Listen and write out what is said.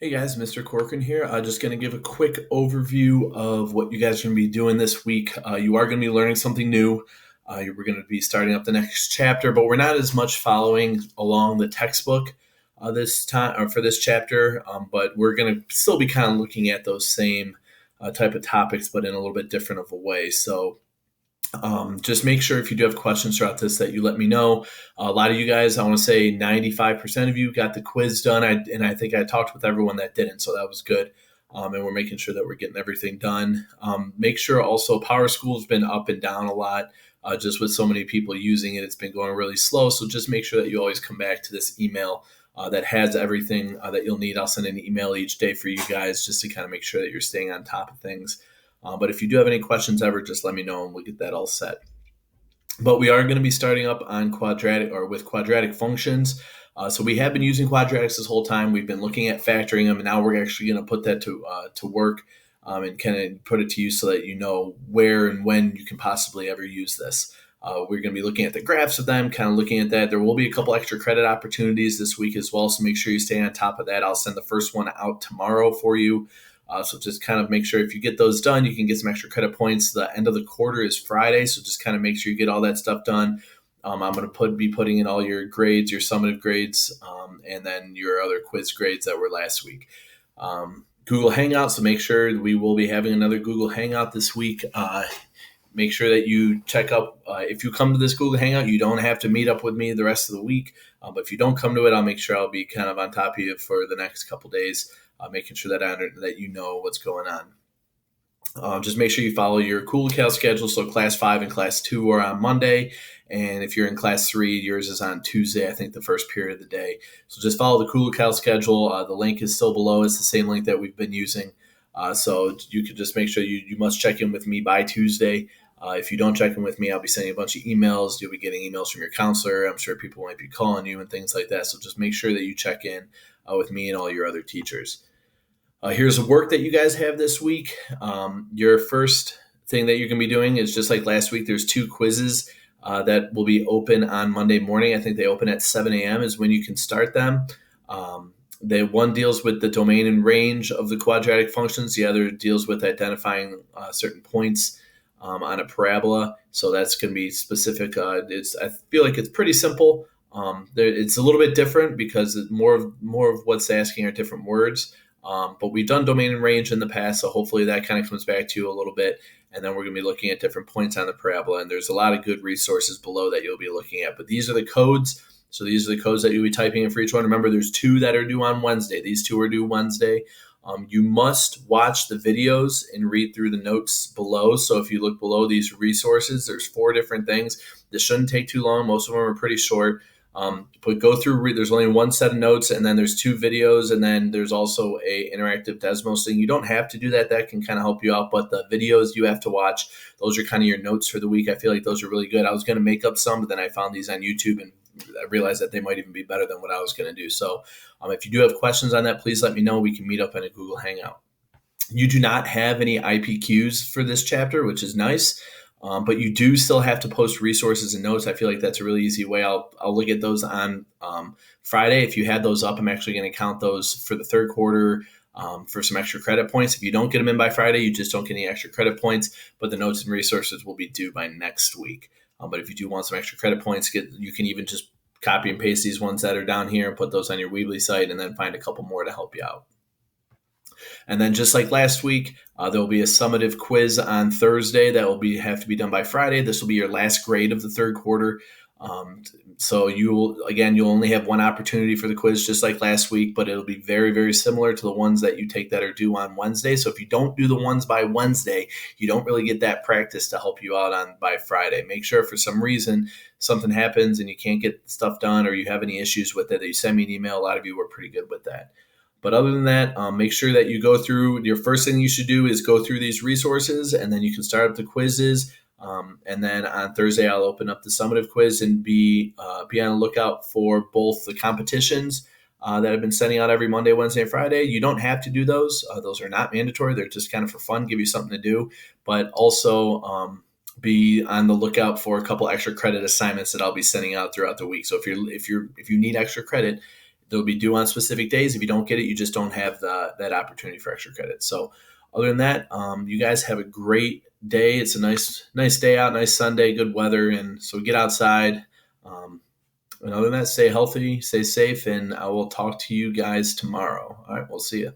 Hey guys, Mr. Corcoran here. Just going to give a quick overview of what you guys are going to be doing this week. You are going to be learning something new. We're going to be starting up the next chapter, but we're not as much following along the textbook this time or for this chapter. But we're going to still be kind of looking at those same type of topics, but in a little bit different of a way. So just make sure if you do have questions throughout this that you let me know. A lot of you guys, I want to say 95% of you got the quiz done. And I think I talked with everyone that didn't, so that was good. And we're making sure that we're getting everything done. Make sure also Power School's been up and down a lot. Just with so many people using it, it's been going really slow. So just make sure that you always come back to this email that has everything that you'll need. I'll send an email each day for you guys just to kind of make sure that you're staying on top of things. But if you do have any questions ever, just let me know and we'll get that all set. But we are going to be starting up on quadratic or with quadratic functions. So we have been using quadratics this whole time. We've been looking at factoring them, and now we're actually going to put that to work and kind of put it to use so that you know where and when you can possibly ever use this. We're going to be looking at the graphs of them, kind of looking at that. There will be a couple extra credit opportunities this week as well, so make sure you stay on top of that. I'll send the first one out tomorrow for you. So just kind of make sure if you get those done, you can get some extra credit points. The end of the quarter is Friday, so just kind of make sure you get all that stuff done. I'm going to be putting in all your grades, your summative grades, and then your other quiz grades that were last week. Google Hangout, so make sure we will be having another Google Hangout this week. Make sure that you check up. If you come to this Google Hangout, you don't have to meet up with me the rest of the week. But if you don't come to it, I'll make sure I'll be kind of on top of you for the next couple days, making sure that you know what's going on. Just make sure you follow your Cal schedule. So class 5 and class 2 are on Monday. And if you're in class 3, yours is on Tuesday, I think the first period of the day. So just follow the Cal schedule. The link is still below. It's the same link that we've been using. So you can just make sure you must check in with me by Tuesday. If you don't check in with me, I'll be sending a bunch of emails. You'll be getting emails from your counselor. I'm sure people might be calling you and things like that. So just make sure that you check in with me and all your other teachers. Here's a work that you guys have this week. Your first thing that you're going to be doing is just like last week, there's 2 quizzes that will be open on Monday morning. I think they open at 7 a.m. is when you can start them. One deals with the domain and range of the quadratic functions. The other deals with identifying certain points on a parabola. So that's going to be specific. I feel like it's pretty simple. It's a little bit different because more of what's asking are different words. But we've done domain and range in the past, so hopefully that kind of comes back to you a little bit. And then we're going to be looking at different points on the parabola, and there's a lot of good resources below that you'll be looking at. But these are the codes. So these are the codes that you'll be typing in for each one. Remember, there's 2 that are due on Wednesday. These 2 are due Wednesday. You must watch the videos and read through the notes below. So if you look below these resources, there's 4 different things. This shouldn't take too long. Most of them are pretty short. But go through, there's only 1 set of notes, and then there's 2 videos, and then there's also a interactive Desmos thing. You don't have to do that. That can kind of help you out, but the videos you have to watch, those are kind of your notes for the week. I feel like those are really good. I was going to make up some, but then I found these on YouTube, and I realized that they might even be better than what I was going to do. So if you do have questions on that, please let me know. We can meet up in a Google Hangout. You do not have any IPQs for this chapter, which is nice. But you do still have to post resources and notes. I feel like that's a really easy way. I'll look at those on Friday. If you had those up, I'm actually going to count those for the third quarter for some extra credit points. If you don't get them in by Friday, you just don't get any extra credit points. But the notes and resources will be due by next week. But if you do want some extra credit points, you can even just copy and paste these ones that are down here and put those on your Weebly site, and then find a couple more to help you out. And then just like last week, there will be a summative quiz on Thursday that will have to be done by Friday. This will be your last grade of the third quarter. So you'll only have 1 opportunity for the quiz, just like last week, but it'll be very, very similar to the ones that you take that are due on Wednesday. So if you don't do the ones by Wednesday, you don't really get that practice to help you out by Friday. Make sure if for some reason something happens and you can't get stuff done, or you have any issues with it, that you send me an email. A lot of you were pretty good with that. But other than that, make sure that you go through. Your first thing you should do is go through these resources, and then you can start up the quizzes. And then on Thursday, I'll open up the summative quiz and be on the lookout for both the competitions that I've been sending out every Monday, Wednesday, and Friday. You don't have to do those. Those are not mandatory. They're just kind of for fun, give you something to do. But also be on the lookout for a couple extra credit assignments that I'll be sending out throughout the week. So if you need extra credit, they'll be due on specific days. If you don't get it, you just don't have that opportunity for extra credit. So other than that, you guys have a great day. It's a nice day out, nice Sunday, good weather, and so get outside. And other than that, stay healthy, stay safe, and I will talk to you guys tomorrow. All right, we'll see you.